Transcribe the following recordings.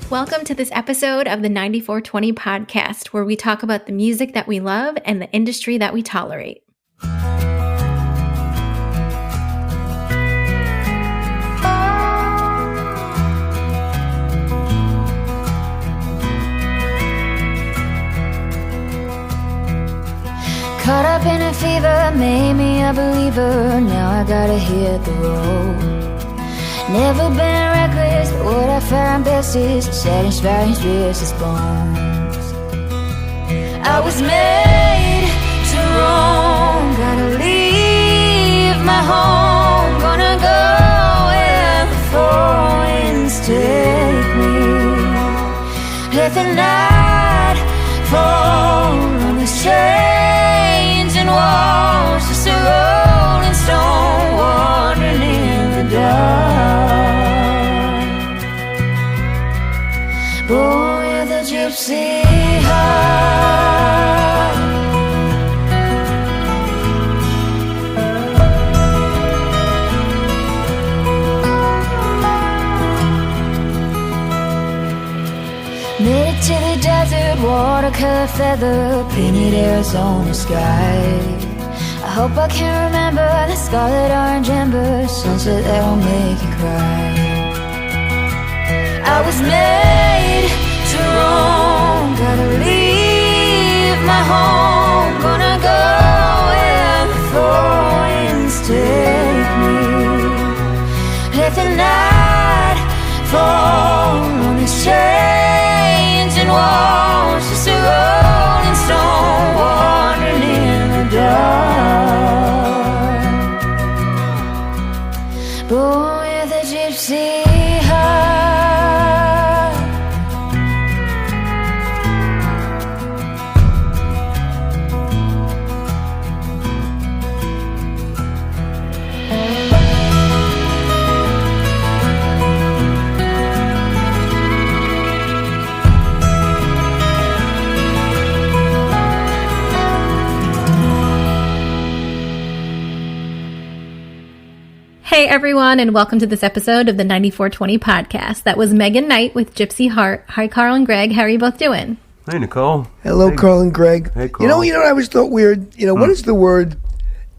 Welcome to this episode of the 94twenty podcast, where we talk about the music that we love and the industry that we tolerate. Caught up in a fever, made me a believer. Now I gotta hit the road. Never been reckless, but what I found best is setting strange restless bones. I was made to roam, gotta leave my home, gonna go where the four winds take me. Let the night fall on these changing walls, just a rolling stone wandering in the dark. Born with a gypsy heart. Made it to the desert, watercolor feather, painted Arizona sky. I hope I can remember the scarlet orange ember, sunset that'll make you cry. I was made to roam, gotta leave my home, gonna go where the four winds take me. Let the night fall on these changing walls, just a rolling stone wandering in the dark. Born with a gypsy heart. Hey everyone, and welcome to this episode of the 94twenty podcast. That was Megan Knight with Gypsy Heart. Hi Carl and Greg, how are you both doing? Hey Nicole. Hello, hey. Carl and Greg. Hey Carl. You know, I always thought weird. What is the word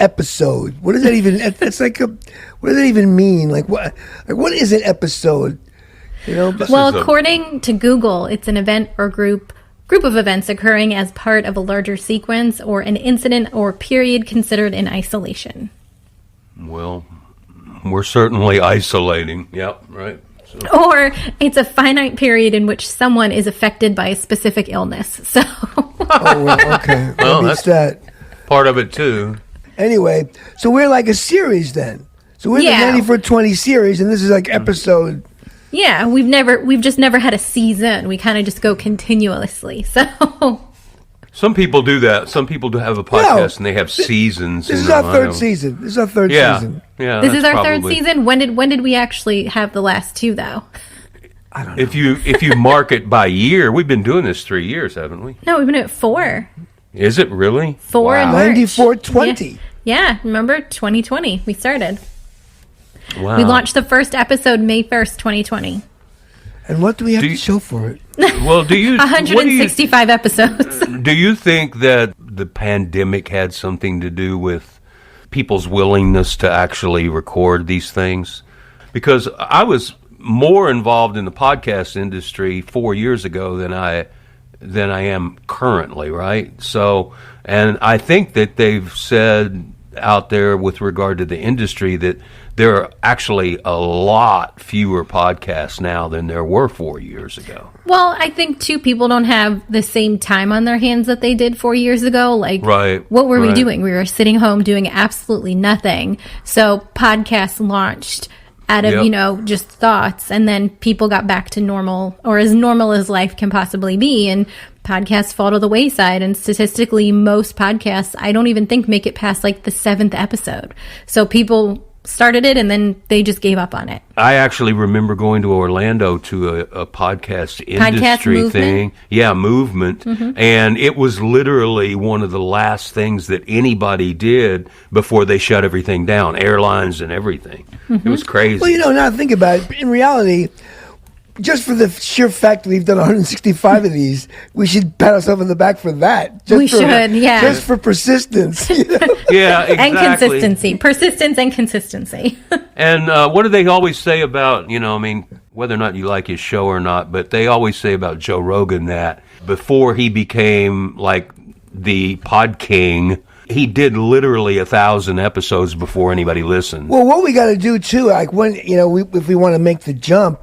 episode? What does that even? That's like what does that even mean? Like what is an episode? Well, according to Google, it's an event or group of events occurring as part of a larger sequence or an incident or period considered in isolation. Well, we're certainly isolating. Yep, right. So. Or it's a finite period in which someone is affected by a specific illness. So. Oh, well, okay. Well, that's that. Part of it too. Anyway, so we're like a series then. So we're the 94twenty series, and this is like episode. Yeah, we've just never had a season. We kind of just go continuously. So. Some people do that. Some people do have a podcast and they have seasons. This is our third season. This is our third season. Yeah, this is our third season. When did we actually have the last two though? I don't know. If you mark it by year, we've been doing this 3 years, haven't we? No, we've been at 4. Is it really? 4 in March. 94twenty. Yeah, remember 2020 we started. Wow. We launched the first episode May 1st, 2020. And what do we have to show for it? Well, 165 episodes. Do you think that the pandemic had something to do with people's willingness to actually record these things? Because I was more involved in the podcast industry 4 years ago than I am currently, right? So, and I think that they've said out there with regard to the industry that there are actually a lot fewer podcasts now than there were 4 years ago. Well, I think, too, people don't have the same time on their hands that they did 4 years ago. Like, what were we doing? We were sitting home doing absolutely nothing. So podcasts launched out of, just thoughts. And then people got back to normal, or as normal as life can possibly be. And podcasts fall to the wayside. And statistically, most podcasts, I don't even think make it past like the 7th episode. So people started it, and then they just gave up on it. I actually remember going to Orlando to a podcast industry thing. Yeah, movement. Mm-hmm. And it was literally one of the last things that anybody did before they shut everything down, airlines and everything. Mm-hmm. It was crazy. Well, now think about it. In reality, just for the sheer fact that we've done 165 of these, we should pat ourselves on the back for that. Just for persistence. Yeah, exactly. And consistency. Persistence and consistency. And what do they always say about, whether or not you like his show or not, but they always say about Joe Rogan that before he became like the pod king, he did literally 1,000 episodes before anybody listened. Well, what we got to do too, like when, if we want to make the jump,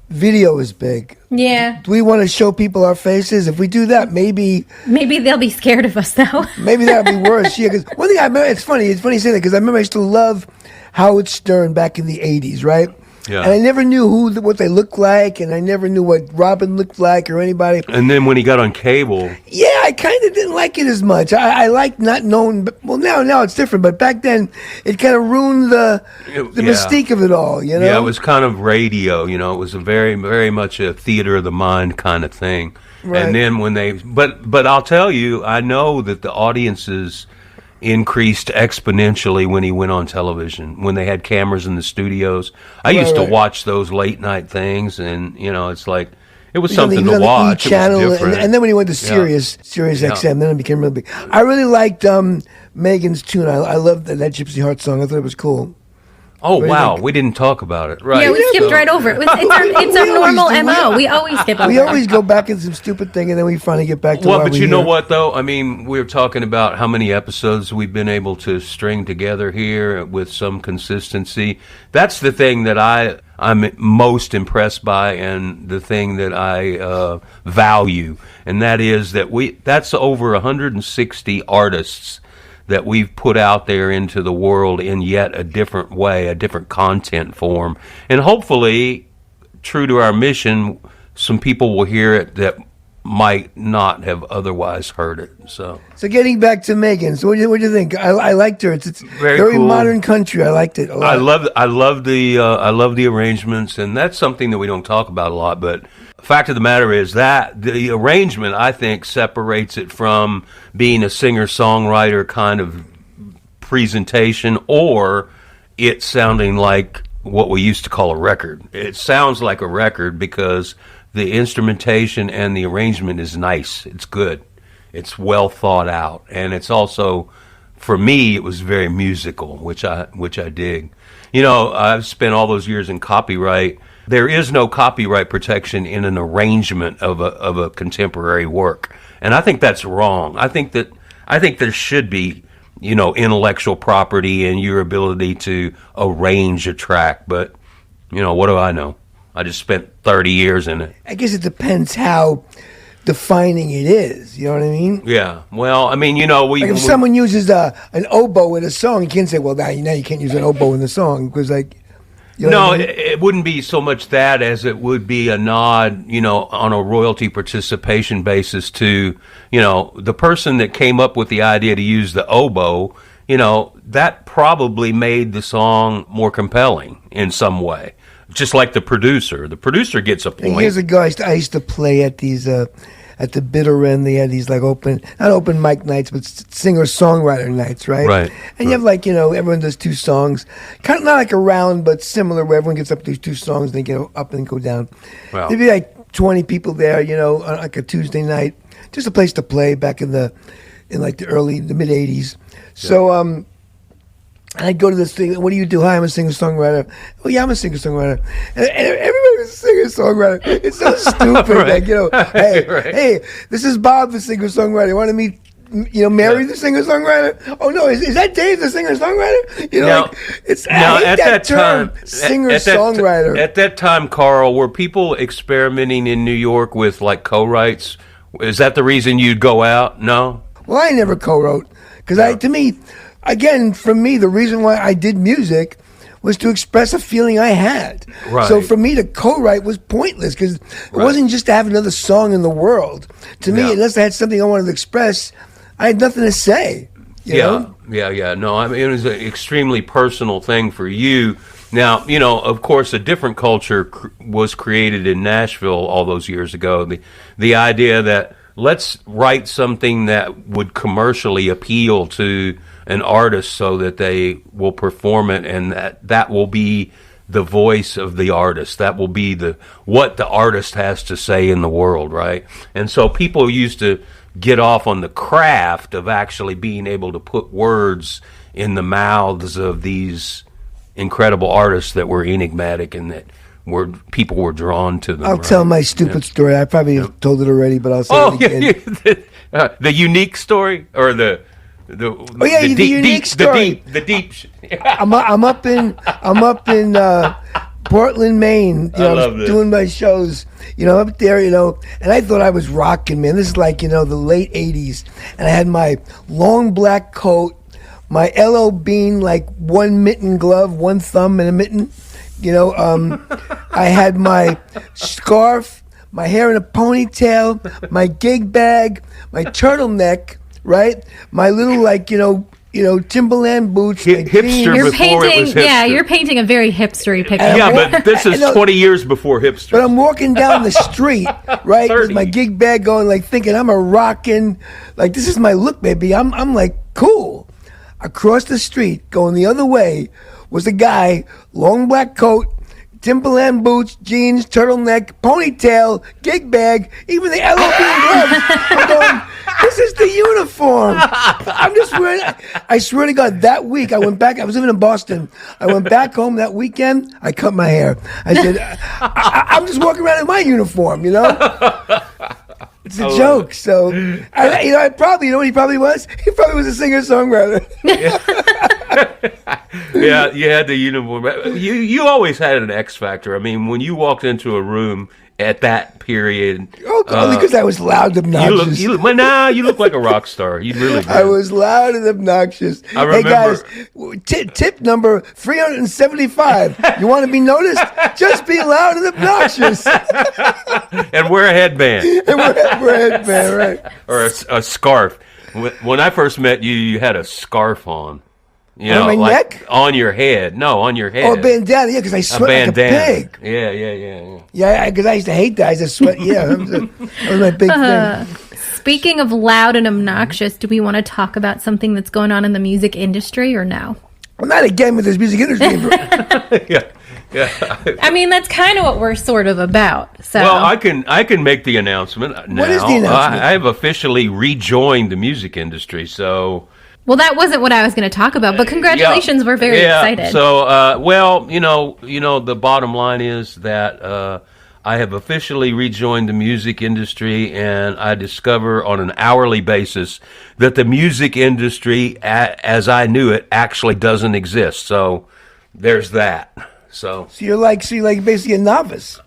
video is big. Yeah. Do we want to show people our faces? If we do that, maybe they'll be scared of us, though. Maybe that'll be worse. Yeah, because one thing I remember, it's funny you say that, because I remember I used to love Howard Stern back in the 80s, right? Yeah. And I never knew what they looked like, and I never knew what Robin looked like or anybody. And then when he got on cable... Yeah, I kind of didn't like it as much. I liked not knowing... Well, now it's different, but back then, it kind of ruined the mystique of it all, Yeah, it was kind of radio, it was a very, very much a theater of the mind kind of thing. Right. And then when they... But I'll tell you, I know that the audiences... increased exponentially when he went on television, when they had cameras in the studios. I used to watch those late night things, and it's like it was something to watch. Channel, it was different. And then when he went to Sirius XM, then it became real big. I really liked Megan's tune. I loved that Gypsy Heart song. I thought it was cool. Oh, wow. We didn't talk about it. Right. Yeah, we skipped right over it. It's our normal MO. We always skip over it. We always go back into some stupid thing, and then we finally get back to but you know what, though? I mean, we're talking about how many episodes we've been able to string together here with some consistency. That's the thing that I'm most impressed by, and the thing that I value, and that is that that's over 160 artists that we've put out there into the world in yet a different way, a different content form. And hopefully, true to our mission, some people will hear it that might not have otherwise heard it. So getting back to Megan, so what do you think? I liked her. It's very cool. Modern country. I liked it a lot. I love the arrangements, and that's something that we don't talk about a lot, but fact of the matter is that the arrangement, I think, separates it from being a singer-songwriter kind of presentation, or it sounding like what we used to call a record. It sounds like a record because the instrumentation and the arrangement is nice. It's good. It's well thought out, and it's also, for me, it was very musical, which I dig. I've spent all those years in copyright. There is no copyright protection in an arrangement of a contemporary work, and I think that's wrong. I think there should be, intellectual property and your ability to arrange a track. But, what do I know? I just spent 30 years in it. I guess it depends how defining it is. You know what I mean? Yeah. Well, I mean, if someone uses an oboe in a song, you can't say, well, now you can't use an oboe in the song because, like. It wouldn't be so much that as it would be a nod, on a royalty participation basis to, the person that came up with the idea to use the oboe, that probably made the song more compelling in some way. Just like the producer. The producer gets a point. Years ago, I used to play at these... at the bitter end, they had these not open mic nights, but singer-songwriter nights, right? Right. And you have everyone does two songs, kind of not like a round, but similar, where everyone gets up to two songs, then get up and go down. Wow. There'd be 20 people there, on like a Tuesday night, just a place to play back in the mid '80s. So I'd go to this thing. What do you do? Hi, I'm a singer-songwriter. Oh, yeah, I'm a singer-songwriter. And everybody was a singer-songwriter. It's so stupid. Right. Hey, this is Bob, the singer-songwriter. You want to meet, Mary, the singer-songwriter? Oh, no, is that Dave, the singer-songwriter? I hate that term, singer-songwriter. At that time, Carl, were people experimenting in New York with, co-writes? Is that the reason you'd go out? No? Well, I never co-wrote. Because to me... Again, for me, the reason why I did music was to express a feeling I had. Right. So for me to co-write was pointless because it wasn't just to have another song in the world. To me, unless I had something I wanted to express, I had nothing to say. know? Yeah. No, I mean, it was an extremely personal thing for you. Now, of course, a different culture was created in Nashville all those years ago. The idea that let's write something that would commercially appeal to an artist so that they will perform it, and that will be the voice of the artist. That will be what the artist has to say in the world, right? And so people used to get off on the craft of actually being able to put words in the mouths of these incredible artists that were enigmatic and that people were drawn to them. I'll tell my stupid story. I probably have told it already, but I'll say it again. The unique story, or the unique story. The deep. I'm up in Portland, Maine. I was doing my shows, up there, and I thought I was rocking, man. This is like, the late 80s. And I had my long black coat, my L.O. Bean, like one mitten glove, one thumb and a mitten. I had my scarf, my hair in a ponytail, my gig bag, my turtleneck, right? My little, Timberland boots. Hipster you're before it was hipster. Yeah, you're painting a very hipstery picture. But this is 20 years before hipster. But I'm walking down the street, right, with my gig bag going, thinking I'm a rockin', this is my look, baby. I'm like, cool. Across the street, going the other way, was a guy, long black coat, Timberland boots, jeans, turtleneck, ponytail, gig bag, even the LOB gloves. I'm going, this is the uniform. I'm just wearing. I swear to God, that week I went back. I was living in Boston. I went back home that weekend. I cut my hair. I said, I'm just walking around in my uniform, It's a joke. So, I probably, what he probably was? He probably was a singer-songwriter. Yeah, you had the uniform. You always had an X factor. I mean, when you walked into a room at that period, only because I was loud and obnoxious. You look like a rock star. You really did. I was loud and obnoxious. I remember. Hey guys, tip number 375. You want to be noticed? Just be loud and obnoxious. And wear a headband. Wear a headband, right? Or a scarf. When I first met you, you had a scarf on. On my neck? On your head. No, on your head. Oh, a bandana. Yeah, because I sweat like a pig. Yeah. Yeah, because I used to hate that. I used to sweat. Yeah, that was my big thing. Speaking of loud and obnoxious, do we want to talk about something that's going on in the music industry or no? Well, not again with this music industry. Yeah. I mean, that's kind of what we're sort of about. So. Well, I can make the announcement now. What is the announcement? I have officially rejoined the music industry, so... Well, that wasn't what I was going to talk about, but congratulations. We're very excited. So, the bottom line is that I have officially rejoined the music industry, and I discover on an hourly basis that the music industry, as I knew it, actually doesn't exist. So, there's that. So you're like basically a novice.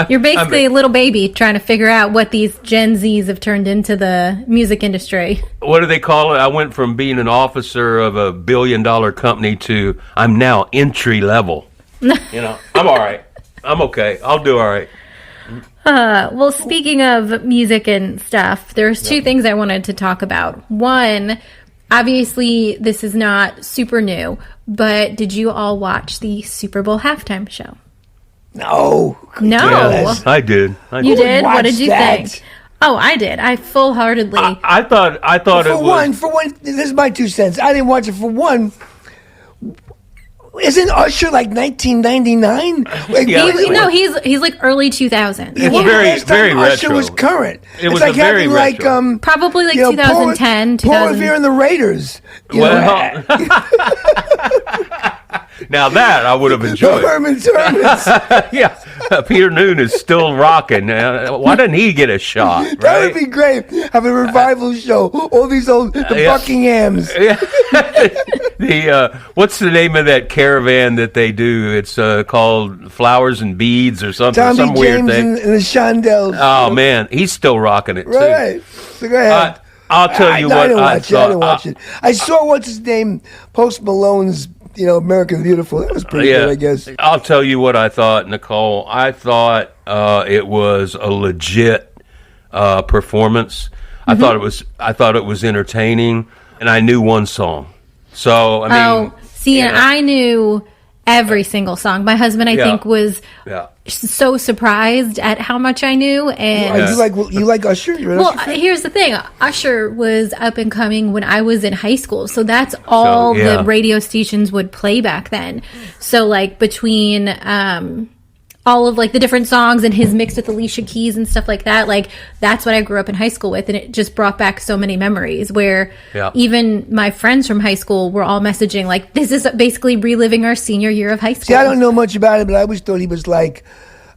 You're basically a little baby trying to figure out what these Gen Zs have turned into the music industry. What do they call it? I went from being an officer of a $1 billion company to I'm now entry level. I'm all right. I'm okay. I'll do all right. Well, speaking of music and stuff, there's two things I wanted to talk about. One, obviously, this is not super new, but did you all watch the Super Bowl halftime show? No. Yes, I did. You did? What did you think? Oh, I did. I full-heartedly. I thought it was. For one, this is my 2 cents. I didn't watch it for one. Isn't Usher like 1999? He's like early 2000s. It's very retro. Usher was current. It was like very retro. Probably like 2010. Paul Revere and the Raiders. Now that I would have enjoyed. The Herman's Hermits. Yeah, Peter Noon is still rocking. Why didn't he get a shot? Right? That would be great. Have a revival show. All these the Buckinghams. Yeah. What's the name of that caravan that they do? It's called Flowers and Beads or something. Tommy some weird James thing. And the Shondells. Oh man, he's still rocking it too. Right. So go ahead. I'll tell you what I thought. I didn't watch it. I saw what's his name, Post Malone's. American the Beautiful. That was pretty good, I guess. I'll tell you what I thought, Nicole. I thought it was a legit performance. I thought it was entertaining, and I knew one song. So I mean, and I knew every single song. My husband, I think, was so surprised at how much I knew. And you like Usher? Here's the thing: Usher was up and coming when I was in high school, so that's all the radio stations would play back then. So like between all of like the different songs and his mixed with Alicia Keys and stuff like that, like that's what I grew up in high school with, and it just brought back so many memories where even my friends from high school were all messaging like, this is basically reliving our senior year of high school. See, I don't know much about it, but I always thought he was like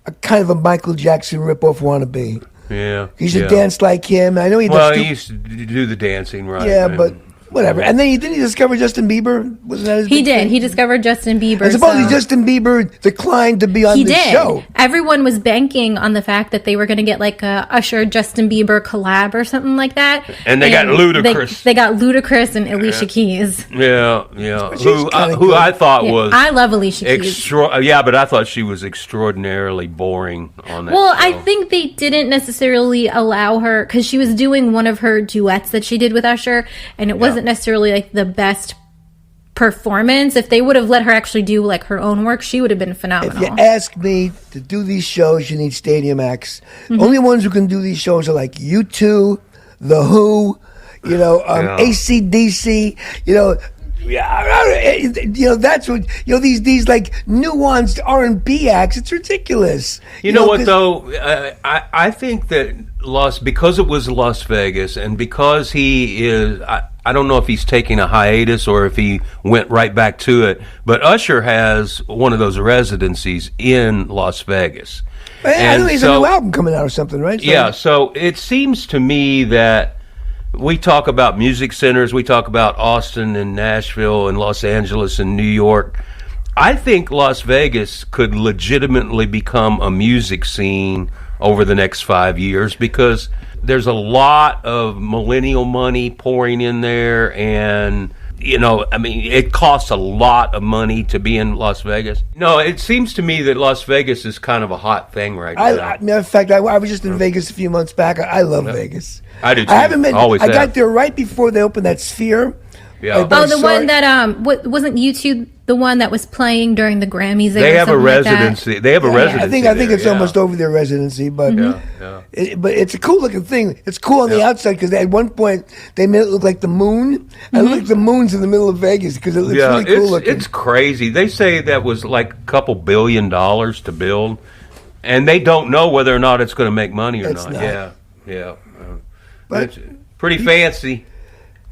a kind of a Michael Jackson ripoff wannabe. Yeah, he used to dance like him. I know he used to do the dancing, right? Yeah, but whatever. And then didn't he discover Justin Bieber? Wasn't that his He did. Thing? He discovered Justin Bieber. And supposedly Justin Bieber declined to be on the show. Everyone was banking on the fact that they were going to get like a Usher Justin Bieber collab or something like that. And they got Ludacris. They got Ludacris and Alicia Keys. Yeah. Who I thought was. I love Alicia Keys. But I thought she was extraordinarily boring on that show. I think they didn't necessarily allow her, because she was doing one of her duets that she did with Usher, and it wasn't necessarily like the best performance. If they would have let her actually do like her own work, she would have been phenomenal. If you ask me, to do these shows, you need stadium acts. Only ones who can do these shows are like U2, The Who, AC/DC, that's what these like nuanced R&B acts. It's ridiculous. You know what though? I think that because it was Las Vegas, and because he is, I don't know if he's taking a hiatus or if he went right back to it. But Usher has one of those residencies in Las Vegas. I know he has a new album coming out or something, right? So it seems to me that we talk about music centers, we talk about Austin and Nashville and Los Angeles and New York. I think Las Vegas could legitimately become a music scene over the next 5 years, because there's a lot of millennial money pouring in there, and it costs a lot of money to be in Las Vegas. No, it seems to me that Las Vegas is kind of a hot thing right now. Matter of fact, I was just in Vegas a few months back. I love Vegas. I do too. I got there right before they opened that Sphere. Yeah. The one that wasn't YouTube the one that was playing during the Grammys? They have a residency. They have a residency. I think it's almost over their residency, but but it's a cool looking thing. It's cool on the outside, because at one point they made it look like the moon. I look like the moon's in the middle of Vegas, because it looks really cool looking. It's crazy. They say that was like a couple $2 billion to build, and they don't know whether or not it's going to make money or not. Yeah. But it's pretty fancy.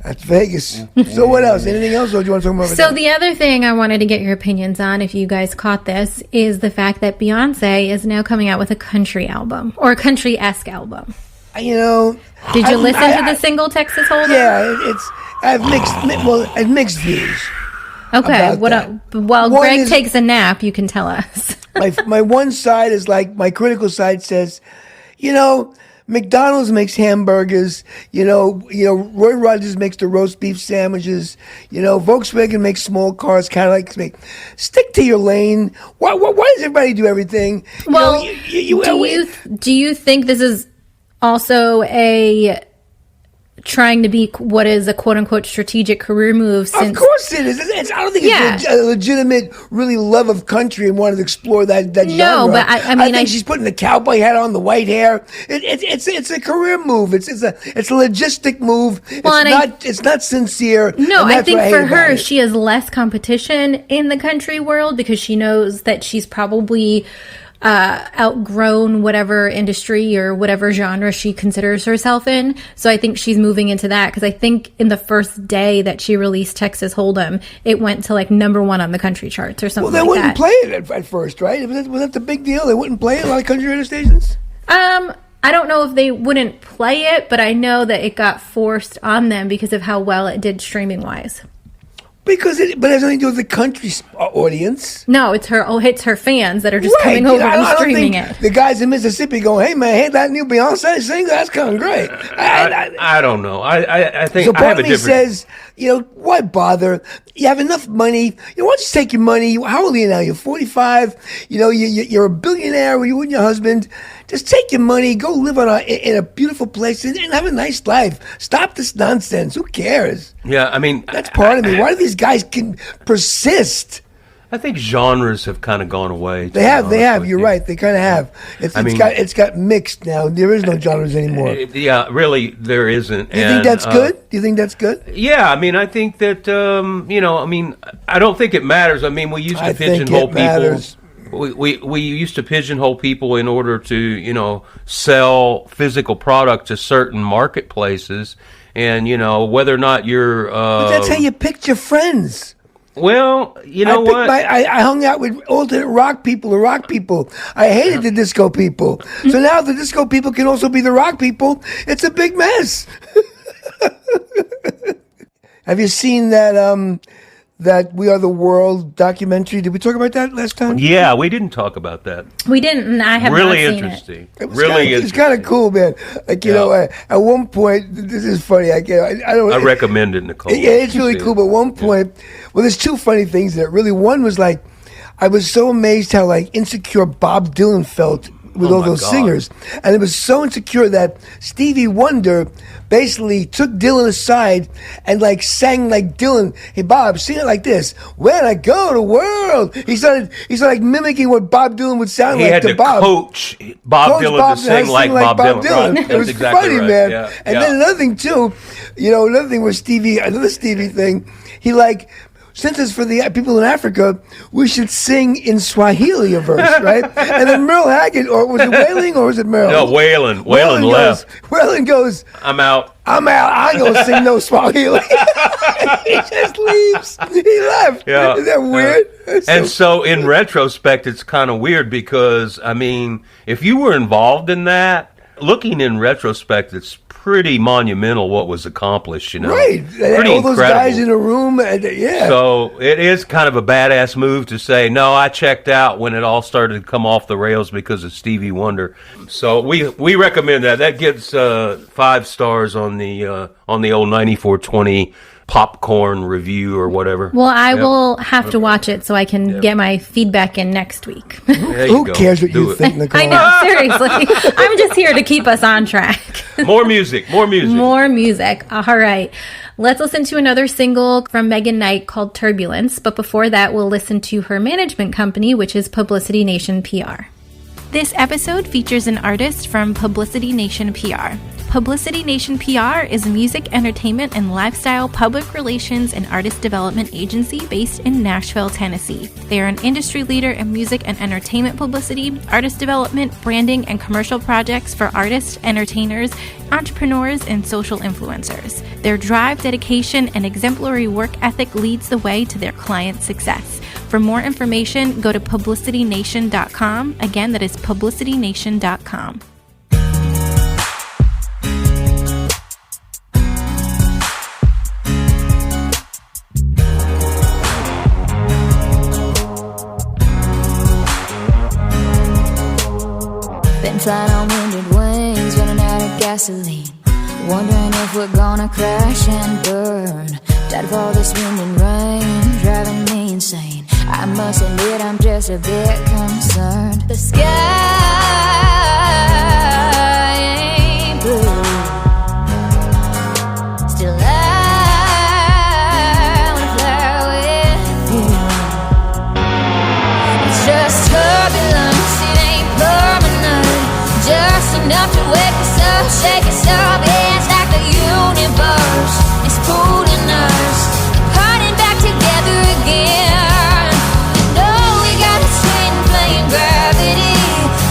That's Vegas. So what else? Anything else, or do you want to talk about? So the other thing I wanted to get your opinions on, if you guys caught this, is the fact that Beyoncé is now coming out with a country album, or a country-esque album. Did you listen to the single Texas Hold'em? Yeah, I have mixed views. Okay, while Greg takes a nap, you can tell us. my one side is like, my critical side says, McDonald's makes hamburgers, Roy Rogers makes the roast beef sandwiches, Volkswagen makes small cars, stick to your lane. Why does everybody do everything? Well, do you think this is also trying to be what is a quote-unquote strategic career move? Of course it is. I don't think it's a legitimate, really love of country and wanted to explore that genre. No, but I think she's putting the cowboy hat on, the white hair. It's a career move. It's a logistic move. It's not sincere. No, I think for her, she has less competition in the country world, because she knows that she's probably outgrown whatever industry or whatever genre she considers herself in. So I think she's moving into that, because I think in the first day that she released Texas Hold'em, it went to like #1 on the country charts or something like that. Well, they wouldn't play it at first, right? Was that the big deal? They wouldn't play it a lot of country radio stations? I don't know if they wouldn't play it, but I know that it got forced on them because of how well it did streaming-wise. But it has nothing to do with the country audience. No, it's her fans that are just coming over and streaming it. The guys in Mississippi going, "Hey man, that new Beyonce single, that's kind of great." I don't know. I think so. Part of me says why bother? You have enough money. Why don't you take your money? How old are you now? You're 45. You're a billionaire with you and your husband. Just take your money, go live in a beautiful place and have a nice life. Stop this nonsense. Who cares? Yeah, I mean, that's part of me. Why do these guys can persist? I think genres have kind of gone away. They have. You're right. They kind of have. It's got mixed now. There is no genres anymore. Yeah, really, there isn't. Do you think that's good? Do you think that's good? Yeah, I mean, I think that I don't think it matters. I mean, we used to pigeonhole people. Matters. We used to pigeonhole people in order to sell physical product to certain marketplaces, and whether or not you're. But that's how you picked your friends. Well, what? I hung out with alternate rock people, the rock people. I hated the disco people. So now the disco people can also be the rock people. It's a big mess. Have you seen that We Are the World documentary? Did we talk about that last time? Yeah, we didn't talk about that. We didn't, and I have really not seen interesting. It. It's kind of cool, man. At one point, this is funny. I recommend it, Nicole. Yeah, it's really cool. But at one point, there's two funny things there. Really, one was I was so amazed how insecure Bob Dylan felt with all those singers. And it was so insecure that Stevie Wonder basically took Dylan aside and sang like Dylan. Hey Bob, sing it like this. When I go to the world. He started mimicking what Bob Dylan would sound like to Bob. Coach Bob Dylan to sing like Bob Dylan. Right. It was exactly funny, right. man. Yeah. And then another thing too, another thing was another Stevie thing. He since it's for the people in Africa, we should sing in Swahili a verse, right? And then Merle Haggard, or was it Waylon or was it Merle? No, Waylon. Waylon left. Waylon goes, I'm out. I ain't gonna sing no Swahili. He just leaves. He left. Yeah. Isn't that weird? And so in retrospect, it's kind of weird because, I mean, if you were involved in that, looking in retrospect, it's pretty monumental what was accomplished, Right. Pretty all those guys in a room, yeah. So it is kind of a badass move to say, no, I checked out when it all started to come off the rails because of Stevie Wonder. So we recommend that. That gets 5 stars on the old 94twenty popcorn review or whatever. Well, I will have to watch it so I can get my feedback in next week. Who cares what you think, Nicole? I know, seriously. I'm just here to keep us on track. More music. More music. All right. Let's listen to another single from Megan Knight called Turbulence. But before that, we'll listen to her management company, which is Publicity Nation PR. This episode features an artist from Publicity Nation PR. Publicity Nation PR is a music, entertainment, and lifestyle public relations and artist development agency based in Nashville, Tennessee. They are an industry leader in music and entertainment publicity, artist development, branding, and commercial projects for artists, entertainers, entrepreneurs, and social influencers. Their drive, dedication, and exemplary work ethic leads the way to their clients' success. For more information, go to publicitynation.com. Again, that is publicitynation.com. Been flying on winded wings, running out of gasoline, wondering if we're gonna crash and burn. Tired of all this wind and rain, driving me insane. I must admit I'm just a bit concerned. The sky ain't blue. Still I wanna fly with you. It's just turbulence, it ain't permanent. Just enough to wake us up, shake us up. It's like the universe is pulling us, parting back together again. No, we got a twin flame gravity.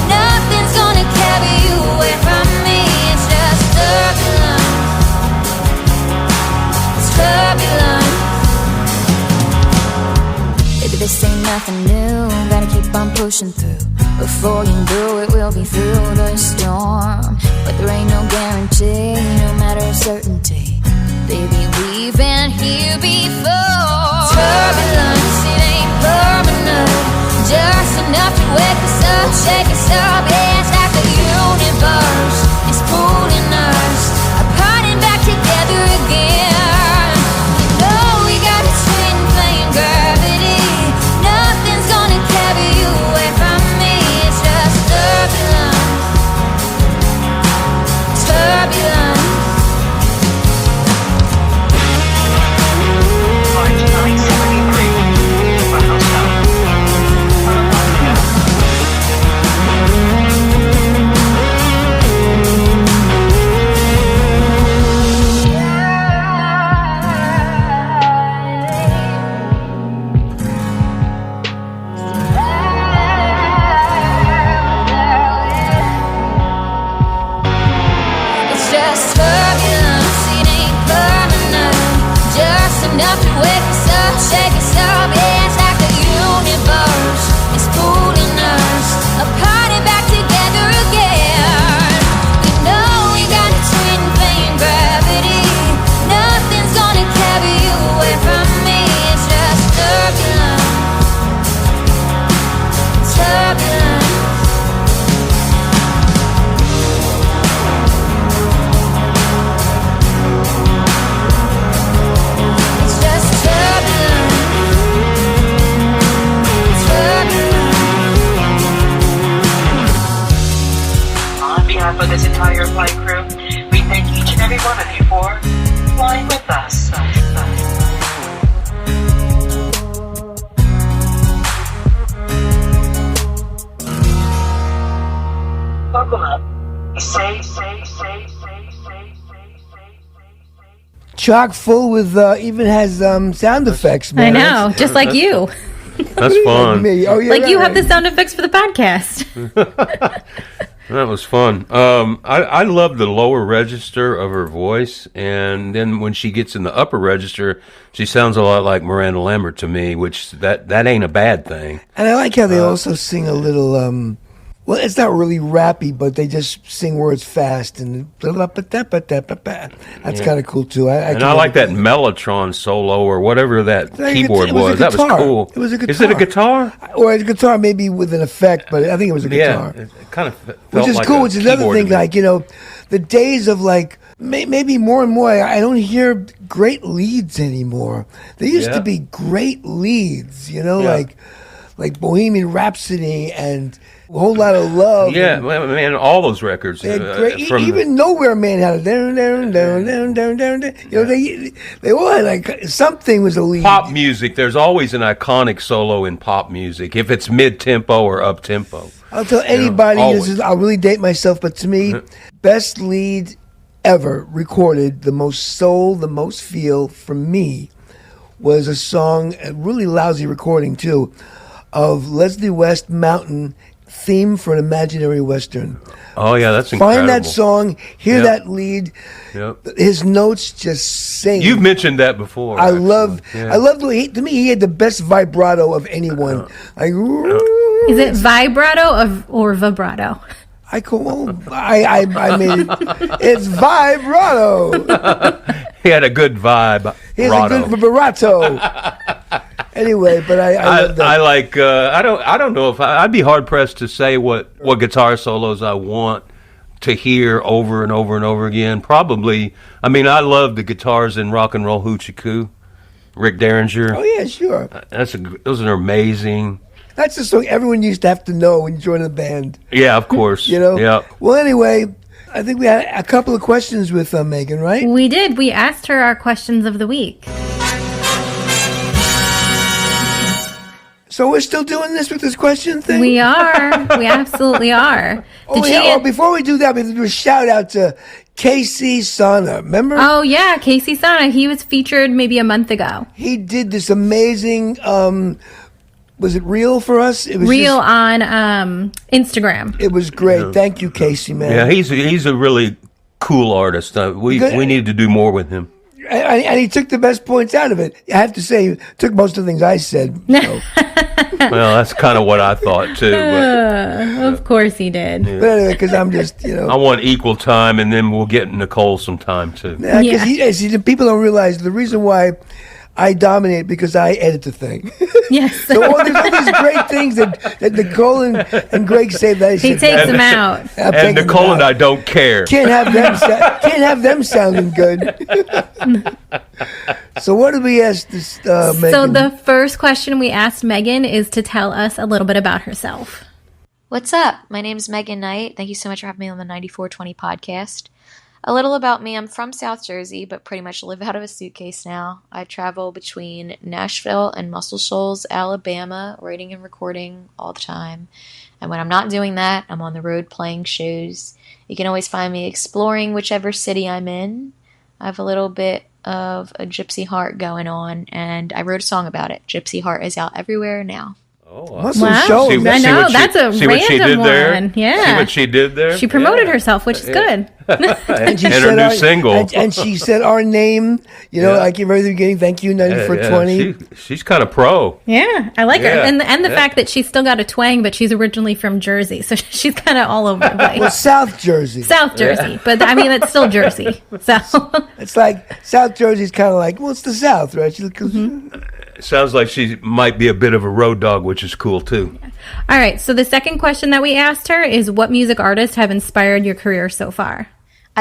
Nothing's gonna carry you away from me. It's just turbulence. It's turbulence. Baby, this ain't nothing new. Gotta keep on pushing through. Before you know it, we'll be through the storm. But there ain't no guarantee, no matter of certainty. Baby, we've been here before. Turbulence, it ain't permanent. Just enough to wake us up, shake us up. It's like the universe is pulling us, parting back together again. You of this entire flight crew, we thank each and every one of you for flying with us. Buckle up. Say. Chock full with, even has sound effects, man. I know, just like you. That's fun. Me. Oh, yeah, like you have the sound effects for the podcast. That was fun. I love the lower register of her voice, and then when she gets in the upper register, she sounds a lot like Miranda Lambert to me, which that ain't a bad thing. And I like how they also sing a little, well, it's not really rappy, but they just sing words fast, and that's kind of cool too. I like that Mellotron solo or whatever that keyboard was. That was cool. It was a guitar. Is it a guitar? Or a guitar, maybe with an effect, but I think it was a guitar. Yeah, it kind of felt which is like cool. Which is another thing, like, the days of like maybe more and more. I don't hear great leads anymore. There used to be great leads, like Bohemian Rhapsody and A Whole Lot of Love. Yeah, man, all those records. Even Nowhere Man had a down. They all had like something was a lead. Pop music. There's always an iconic solo in pop music, if it's mid-tempo or up-tempo. I'll tell anybody, I'll really date myself, but to me, best lead ever recorded, the most soul, the most feel for me, was a song, a really lousy recording too, of Leslie West Mountain, Theme for an Imaginary Western. Oh yeah, that's incredible. Find that song, hear that lead. Yep. His notes just sing. You've mentioned that before. I love the way to me he had the best vibrato of anyone. Like, is it vibrato or vibrato? I made it. It's vibrato. He had a good vibe. He has a good vibrato. Anyway, but I love that. I like. I don't know if I'd be hard pressed to say what guitar solos I want to hear over and over and over again. Probably. I mean, I love the guitars in Rock and Roll Hoochie Coo, Rick Derringer. Oh yeah, sure. Those are amazing. That's the song everyone used to have to know when you join a band. Yeah, of course. Yeah. Well, anyway, I think we had a couple of questions with Megan, right? We did. We asked her our questions of the week. So we're still doing this with this question thing? We are. We absolutely are. Before we do that, we have to do a shout out to Casey Sana. Remember? Oh, yeah. Casey Sana. He was featured maybe a month ago. He did this amazing... was it Reel for us? It was Reel on Instagram. It was great. Yeah. Thank you, Casey, man. Yeah, he's a really cool artist. We need to do more with him. And he took the best points out of it. I have to say, he took most of the things I said. So. Well, that's kind of what I thought, too. Of course he did. Yeah. But anyway, because I'm just, I want equal time, and then we'll get Nicole some time, too. Yeah, because people don't realize the reason why I dominate because I edit the thing. Yes. So there's all these great things that Nicole and Greg say that he takes them out. And Nicole and I don't care. Can't have them sounding good. So what did we ask this Megan? So the first question we asked Megan is to tell us a little bit about herself. What's up? My name's Megan Knight. Thank you so much for having me on the 94twenty podcast. A little about me. I'm from South Jersey, but pretty much live out of a suitcase now. I travel between Nashville and Muscle Shoals, Alabama, writing and recording all the time. And when I'm not doing that, I'm on the road playing shows. You can always find me exploring whichever city I'm in. I have a little bit of a gypsy heart going on, and I wrote a song about it. Gypsy Heart is out everywhere now. Oh, wow. I know, that's a random one. Yeah. See what she did there? She promoted herself, which is good. and her new single. And she said our name, like in the very beginning, thank you, 94twenty. She's kind of pro. Yeah, I like her. And the fact that she's still got a twang, but she's originally from Jersey, so she's kind of all over the place. Well, South Jersey. But I mean, it's still Jersey. So it's like South Jersey's kind of like, well, it's the South, right? Sounds like she might be a bit of a road dog, which is cool, too. All right, so the second question that we asked her is, what music artists have inspired your career so far?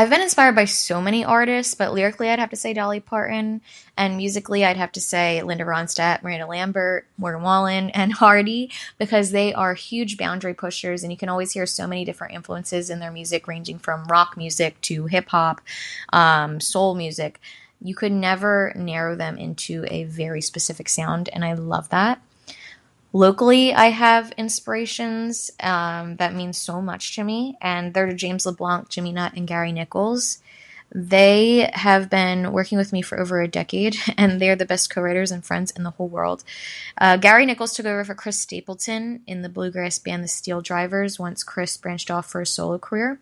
I've been inspired by so many artists, but lyrically I'd have to say Dolly Parton, and musically I'd have to say Linda Ronstadt, Miranda Lambert, Morgan Wallen, and Hardy, because they are huge boundary pushers, and you can always hear so many different influences in their music, ranging from rock music to hip-hop, soul music. You could never narrow them into a very specific sound, and I love that. Locally, I have inspirations that mean so much to me, and they're James LeBlanc, Jimmy Nutt, and Gary Nichols. They have been working with me for over a decade, and they're the best co-writers and friends in the whole world. Gary Nichols took over for Chris Stapleton in the bluegrass band The Steel Drivers once Chris branched off for a solo career.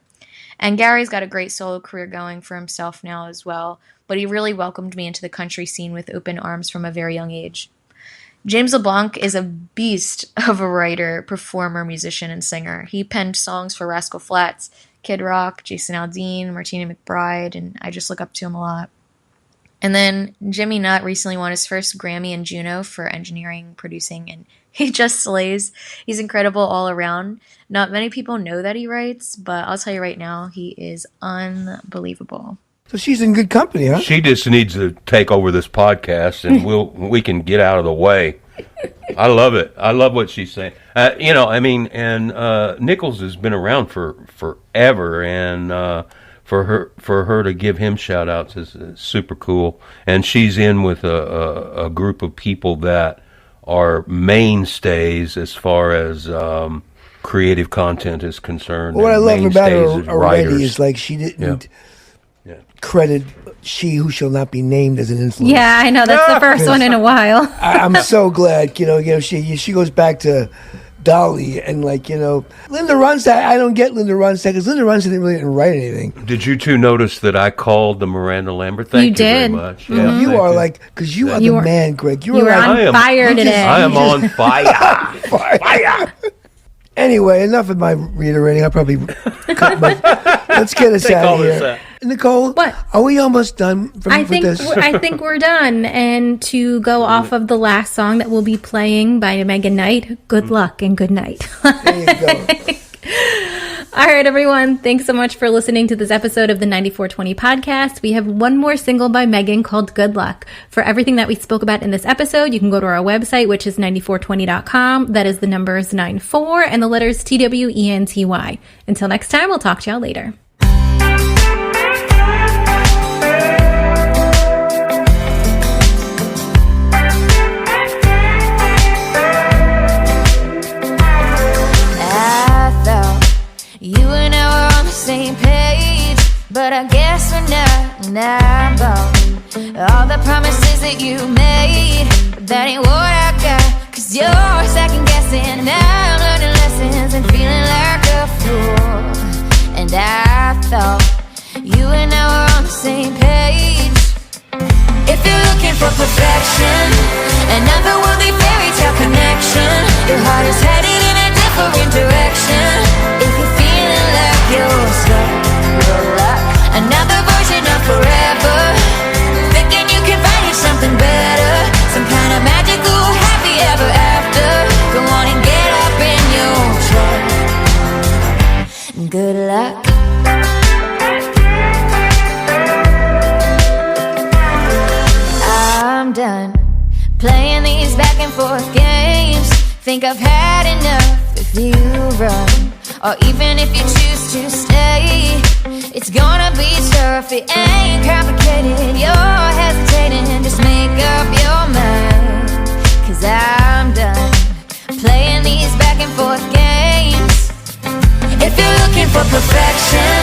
And Gary's got a great solo career going for himself now as well, but he really welcomed me into the country scene with open arms from a very young age. James LeBlanc is a beast of a writer, performer, musician, and singer. He penned songs for Rascal Flatts, Kid Rock, Jason Aldean, Martina McBride, and I just look up to him a lot. And then Jimmy Nutt recently won his first Grammy and Juno for engineering, producing, and he just slays. He's incredible all around. Not many people know that he writes, but I'll tell you right now, he is unbelievable. So she's in good company, huh? She just needs to take over this podcast, and we can get out of the way. I love it. I love what she's saying. Nichols has been around for forever, and for her to give him shout outs is super cool. And she's in with a group of people that are mainstays as far as creative content is concerned. Well, what I love about her already is like she didn't credit she who shall not be named as an influence. Yeah, I know. That's the first one in a while. I'm so glad, she goes back to Dolly and Linda Ronstadt. I don't get Linda Ronstadt because Linda Ronstadt didn't write anything. Did you two notice that I called the Miranda Lambert? Thank you did. Very much. Mm-hmm. Yeah, you are because you are the man, Greg. You are on fire today. I am on fire. Fire. Anyway, enough of my reiterating. I'll probably cut my... Let's get us out of here. Nicole, what? Are we almost done with this? I think we're done. And to go off of the last song that we'll be playing by Megan Knight, good luck and good night. There you go. All right, everyone. Thanks so much for listening to this episode of the 9420 podcast. We have one more single by Megan called Good Luck. For everything that we spoke about in this episode, you can go to our website, which is 94twenty.com. That is the numbers 94 and the letters TWENTY. Until next time, we'll talk to y'all later. You and I were on the same page, but I guess we're not now. All the promises that you made, that ain't what I got. Cause you're second guessing, now I'm learning lessons and feeling like a fool. And I thought you and I were on the same page. If you're looking for perfection, another worldly fairy tale connection, your heart is headed in a different direction. If you're feeling like you're stuck, another version of forever, thinking you can find you something better, some kind of magical happy ever after. Go on and get up in your truck. Good luck. I'm done playing these back and forth games. Think I've had enough. If you run, or even if you choose to stay, it's gonna be tough. It ain't complicated. You're hesitating, just make up your mind. Cause I'm done playing these back and forth games. If you're looking for perfection,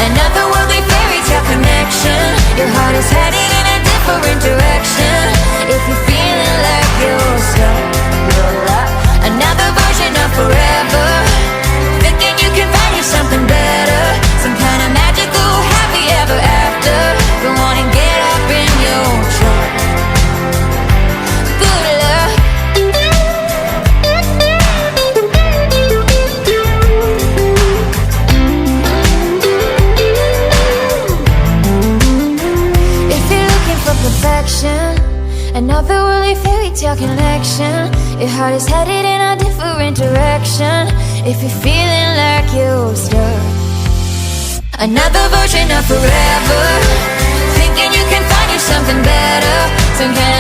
another worldly fairy tale connection, your heart is headed in a different direction. If you're feeling like you're stuck, another version of forever, thinking you can find you something better, some kind of magical happy ever after. Go on and get up in your truck. Good luck. If you're looking for perfection, another worldly fairy tale connection, your heart is headed in a different direction. If you're feeling like you're stuck, another version of forever. Thinking you can find you something better, some kind